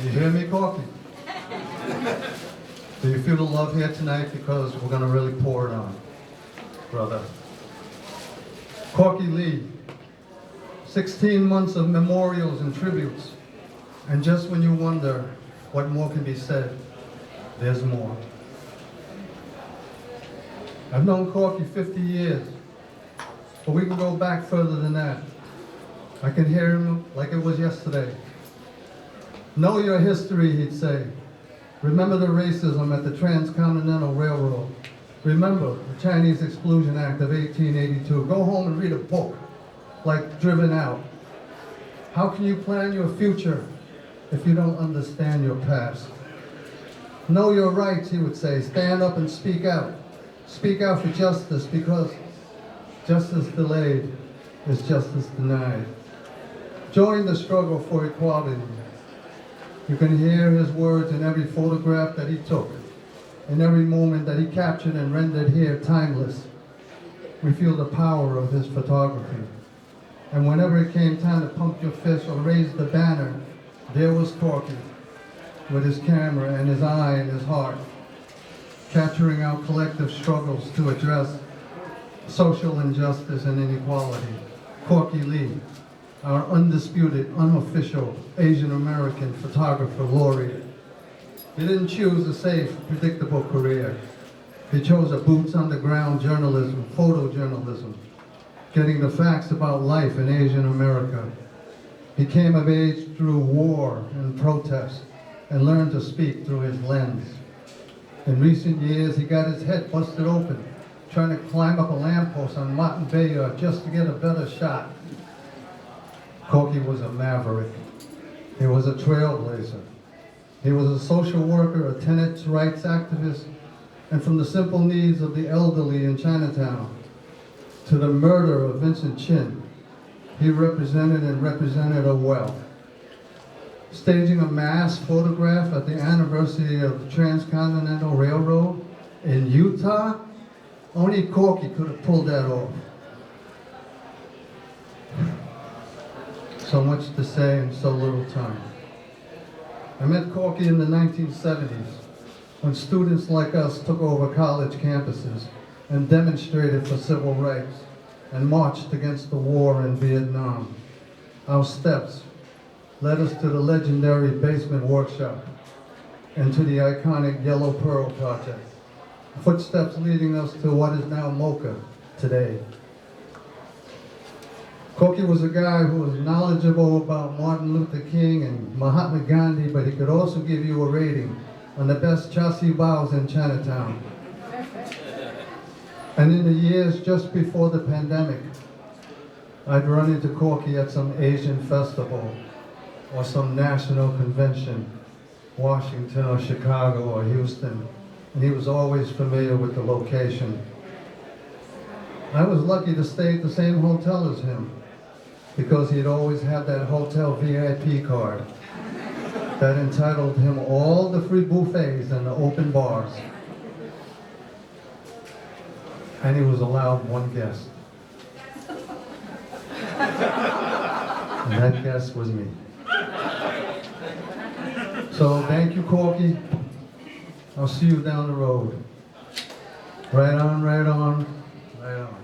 You hear me, Corky? Do you feel the love here tonight? Because we're going to really pour it on, brother. Corky Lee, 16 months of memorials and tributes. And just when you wonder what more can be said, there's more. I've known Corky 50 years, but we can go back further than that. I can hear him like it was yesterday. Know your history, he'd say. Remember the racism at the Transcontinental Railroad. Remember the Chinese Exclusion Act of 1882. Go home and read a book like Driven Out. How can you plan your future if you don't understand your past? Know your rights, he would say. Stand up and speak out. Speak out for justice, because justice delayed is justice denied. Join the struggle for equality. You can hear his words in every photograph that he took, in every moment that he captured and rendered here timeless. We feel the power of his photography. And whenever it came time to pump your fist or raise the banner, there was Corky with his camera and his eye and his heart, capturing our collective struggles to address social injustice and inequality. Corky Lee, our undisputed, unofficial Asian American photographer laureate. He didn't choose a safe, predictable career. He chose a boots on the ground journalism, photojournalism, getting the facts about life in Asian America. He came of age through war and protest and learned to speak through his lens. In recent years, he got his head busted open, trying to climb up a lamppost on Martin Bayard just to get a better shot. Corky was a maverick. He was a trailblazer. He was a social worker, a tenants' rights activist, and from the simple needs of the elderly in Chinatown to the murder of Vincent Chin, he represented and represented her well. Staging a mass photograph at the anniversary of the Transcontinental Railroad in Utah, only Corky could have pulled that off. So much to say in so little time. I met Corky in the 1970s, when students like us took over college campuses and demonstrated for civil rights and marched against the war in Vietnam. Our steps led us to the legendary basement workshop and to the iconic Yellow Pearl project. Footsteps leading us to what is now Mocha today. Corky was a guy who was knowledgeable about Martin Luther King and Mahatma Gandhi, but he could also give you a rating on the best chassis bows in Chinatown. And in the years just before the pandemic, I'd run into Corky at some Asian festival or some national convention, Washington or Chicago or Houston, and he was always familiar with the location. I was lucky to stay at the same hotel as him, because he'd always had that hotel VIP card that entitled him all the free buffets and the open bars. And he was allowed one guest. And that guest was me. So thank you, Corky. I'll see you down the road. Right on, right on, right on.